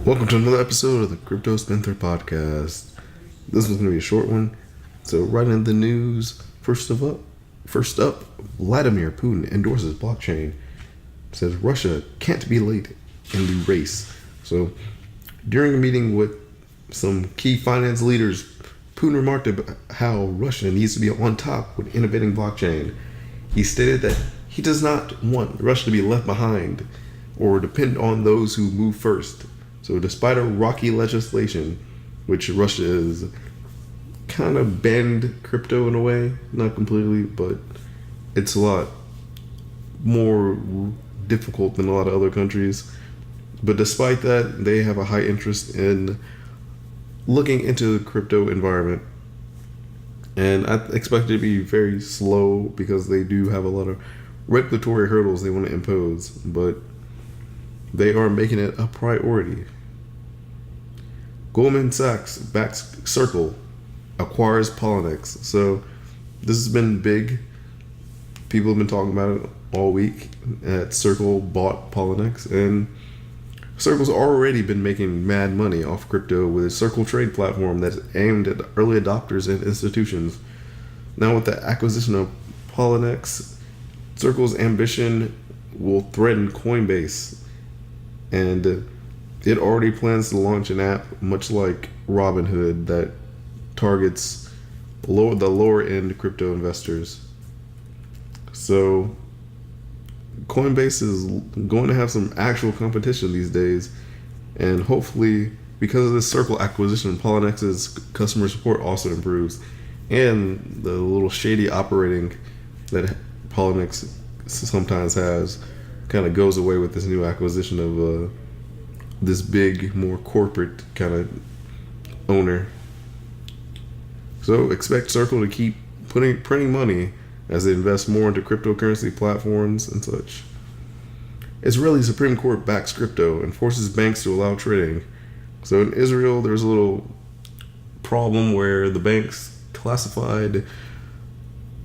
Welcome to another episode of the Crypto Spinter podcast. This one's going to be a short one. So, right in the news, first up, Vladimir Putin endorses blockchain. Says Russia can't be late in the race. So, during a meeting with some key finance leaders, Putin remarked about how Russia needs to be on top with innovating blockchain. He stated that he does not want Russia to be left behind or depend on those who move first. So despite a rocky legislation, which Russia is kind of banned crypto in a way, not completely, but it's a lot more difficult than a lot of other countries. But despite that, they have a high interest in looking into the crypto environment. And I expect it to be very slow because they do have a lot of regulatory hurdles they want to impose, but they are making it a priority. Goldman Sachs backs Circle, acquires Poloniex. So this has been big. People have been talking about it all week. Circle bought Poloniex, and Circle's already been making mad money off crypto with its Circle Trade platform that's aimed at early adopters and institutions. Now with the acquisition of Poloniex, Circle's ambition will threaten Coinbase, and it already plans to launch an app much like Robinhood that targets the lower end crypto investors. So Coinbase is going to have some actual competition these days, and hopefully because of this Circle acquisition, Polonex's customer support also improves, and the little shady operating that Poloniex sometimes has kind of goes away with this new acquisition of this big, more corporate kind of owner. So expect Circle to keep printing money as they invest more into cryptocurrency platforms and such. Israeli Supreme Court backs crypto and forces banks to allow trading. So in Israel, there's a little problem where the banks classified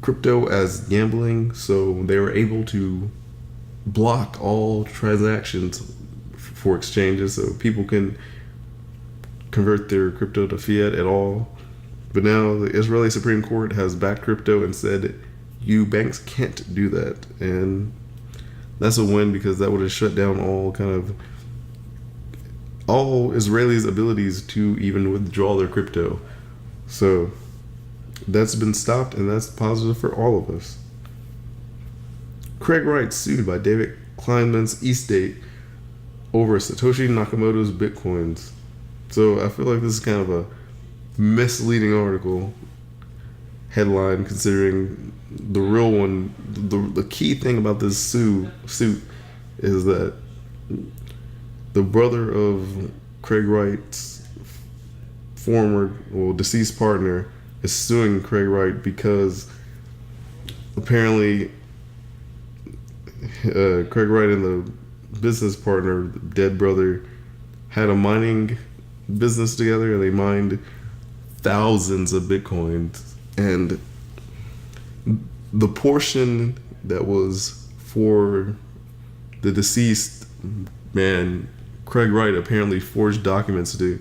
crypto as gambling, so they were able to block all transactions for exchanges, so people can convert their crypto to fiat at all. But now the Israeli Supreme Court has backed crypto and said you banks can't do that, and that's a win because that would have shut down all Israelis' abilities to even withdraw their crypto. So that's been stopped, and that's positive for all of us. Craig Wright sued by David Kleiman's estate over Satoshi Nakamoto's bitcoins. So I feel like this is kind of a misleading article headline, considering the real one. The key thing about this suit is that the brother of Craig Wright's deceased partner is suing Craig Wright because apparently Craig Wright and the business partner, dead brother, had a mining business together, and they mined thousands of bitcoins, and the portion that was for the deceased man, Craig Wright apparently forged documents to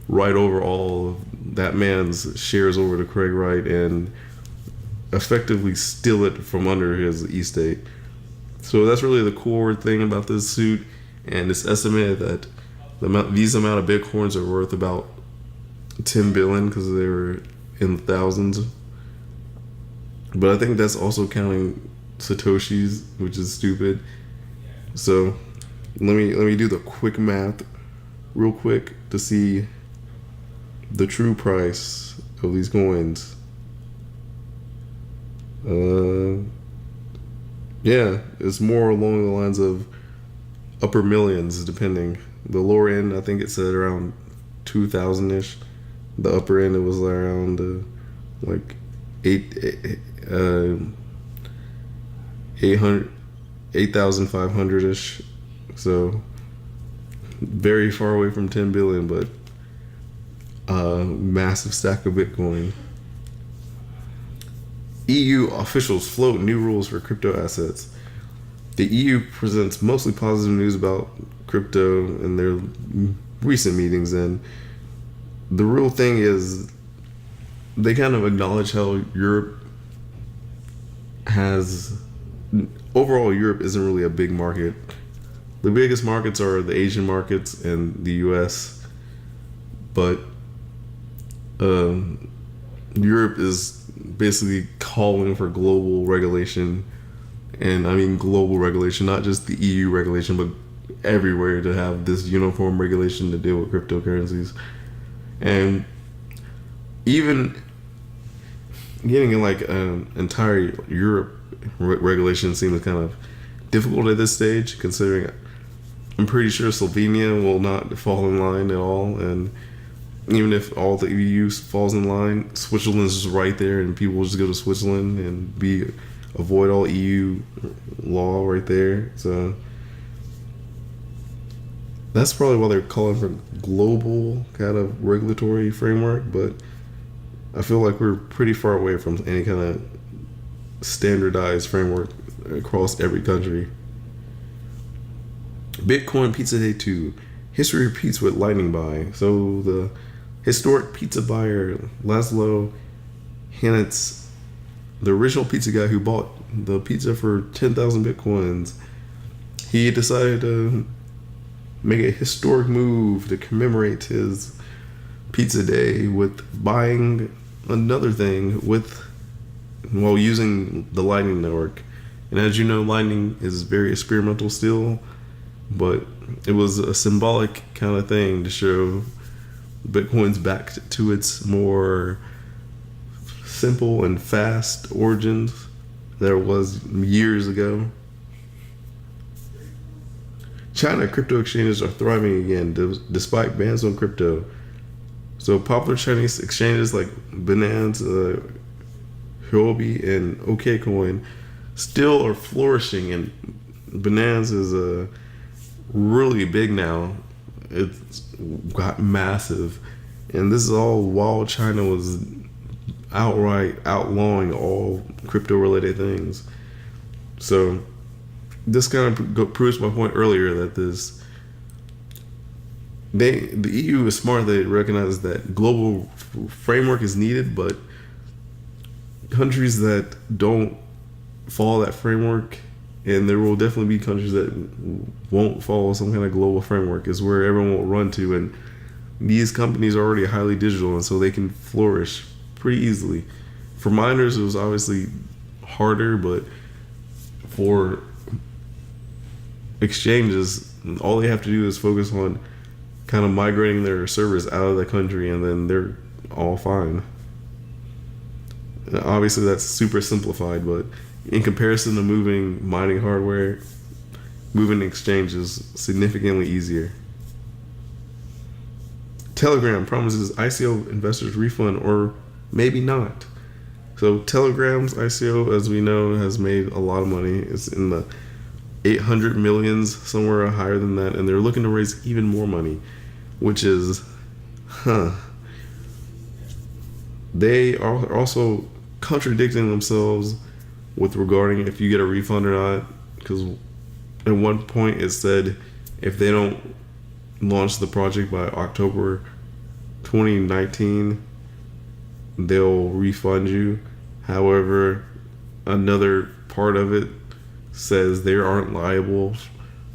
write over all of that man's shares over to Craig Wright and effectively steal it from under his estate. So that's really the core thing about this suit, and it's estimated that these amount of bitcoins are worth about 10 billion because they were in the thousands. But I think that's also counting Satoshis, which is stupid. So let me do the quick math real quick to see the true price of these coins. Yeah, it's more along the lines of upper millions, depending. The lower end, I think it said around 2,000-ish. The upper end, it was around like 8,500-ish. So very far away from 10 billion, but massive stack of Bitcoin. EU officials float new rules for crypto assets. The EU presents mostly positive news about crypto, and they're recent meetings, and the real thing is they kind of acknowledge how Europe has overall Europe isn't really a big market. The biggest markets are the Asian markets and the US, but Europe is basically calling for global regulation, and I mean global regulation, not just the EU regulation, but everywhere, to have this uniform regulation to deal with cryptocurrencies. And even getting in like an entire Europe regulation seems kind of difficult at this stage, considering I'm pretty sure Slovenia will not fall in line at all, and even if all the EU falls in line, Switzerland's just right there, and people will just go to Switzerland and avoid all EU law right there. So that's probably why they're calling for global kind of regulatory framework, but I feel like we're pretty far away from any kind of standardized framework across every country. Bitcoin Pizza Day 2. History repeats with lightning buy. So the historic pizza buyer Laszlo Hanitz, the original pizza guy who bought the pizza for 10,000 Bitcoins, he decided to make a historic move to commemorate his pizza day with buying another thing while using the Lightning Network. And as you know, Lightning is very experimental still, but it was a symbolic kind of thing to show Bitcoin's back to its more simple and fast origins that it was years ago. China crypto exchanges are thriving again despite bans on crypto. So popular Chinese exchanges like Binance, Huobi, and OKCoin still are flourishing, and Binance is really big now. It's got massive, and this is all while China was outright outlawing all crypto-related things. So this kind of proves my point earlier that the EU is smart. They recognize that global framework is needed, but countries that don't follow that framework, and there will definitely be countries that won't follow some kind of global framework, is where everyone will run to. And these companies are already highly digital, and so they can flourish pretty easily. For miners, it was obviously harder, but for exchanges, all they have to do is focus on kind of migrating their servers out of the country, and then they're all fine. Obviously, that's super simplified, but in comparison to moving mining hardware, moving exchange is significantly easier. Telegram promises ICO investors refund, or maybe not. So Telegram's ICO, as we know, has made a lot of money. It's in the 800 millions, somewhere higher than that, and they're looking to raise even more money, which is, They are also contradicting themselves with regarding if you get a refund or not, because at one point it said if they don't launch the project by October 2019, they'll refund you. However, another part of it says they aren't liable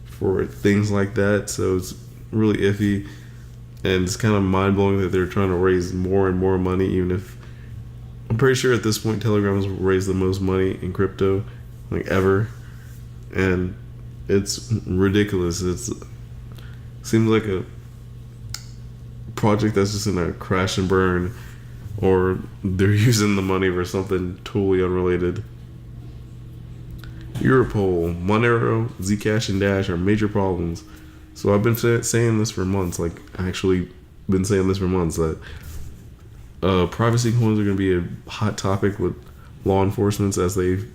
for things like that, so it's really iffy, and it's kind of mind-blowing that they're trying to raise more and more money, even if I'm pretty sure at this point Telegram has raised the most money in crypto like ever, and it's ridiculous. It seems like a project that's just gonna crash and burn, or they're using the money for something totally unrelated. Europol, Monero, ZCash, and Dash are major problems. So I've been saying this for months, that privacy coins are going to be a hot topic with law enforcement, as they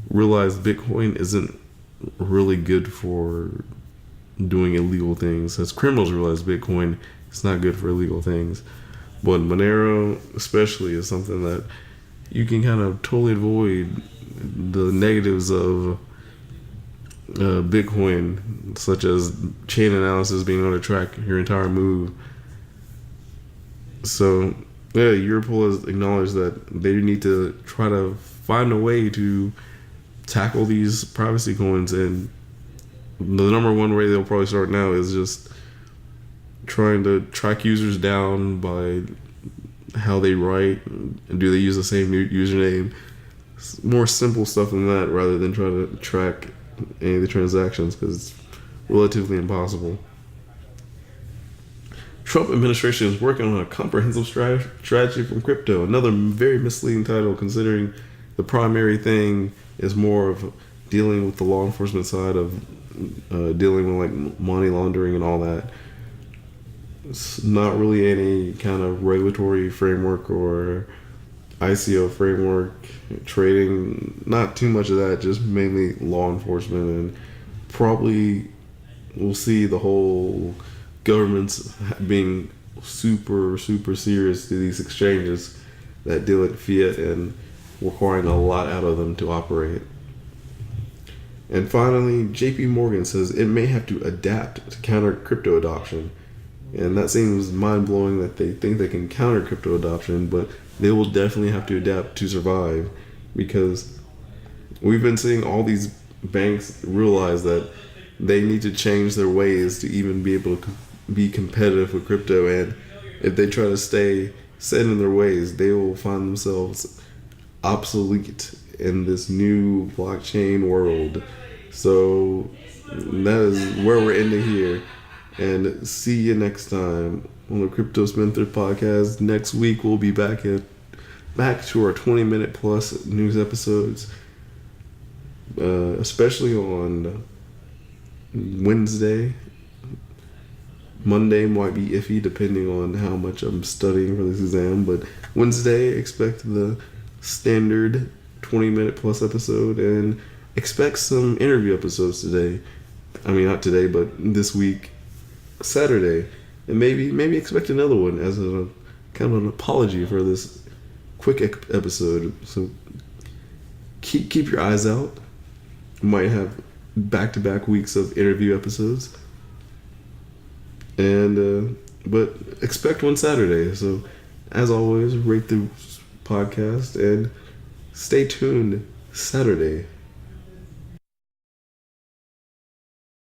realize Bitcoin isn't really good for doing illegal things. As criminals realize Bitcoin is not good for illegal things. But Monero especially is something that you can kind of totally avoid the negatives of Bitcoin, such as chain analysis, being able to track your entire move. So, yeah, Europol has acknowledged that they need to try to find a way to tackle these privacy coins, and the number one way they'll probably start now is just trying to track users down by how they write. Do they use the same username? More simple stuff than that, rather than try to track any of the transactions, because it's relatively impossible. Trump administration is working on a comprehensive strategy from crypto. Another very misleading title, considering the primary thing is more of dealing with the law enforcement side of dealing with like money laundering and all that. It's not really any kind of regulatory framework or ICO framework, trading, not too much of that, just mainly law enforcement, and probably we'll see the whole governments being super, super serious to these exchanges that deal in fiat and requiring a lot out of them to operate. And finally, JPMorgan says it may have to adapt to counter crypto adoption. And that seems mind-blowing that they think they can counter crypto adoption, but they will definitely have to adapt to survive, because we've been seeing all these banks realize that they need to change their ways to even be able to be competitive with crypto, and if they try to stay set in their ways, they will find themselves obsolete in this new blockchain world. So that is where we're ending here. And see you next time on the Crypto Spinter podcast. Next week we'll be back to our 20-minute plus news episodes, especially on Wednesday. Monday might be iffy depending on how much I'm studying for this exam, but Wednesday expect the standard 20-minute plus episode, and expect some interview episodes today. I mean, not today, but this week. Saturday, and maybe expect another one as a kind of an apology for this quick episode. So keep your eyes out. We might have back-to-back weeks of interview episodes, and but expect one Saturday. So as always, rate the podcast and stay tuned Saturday.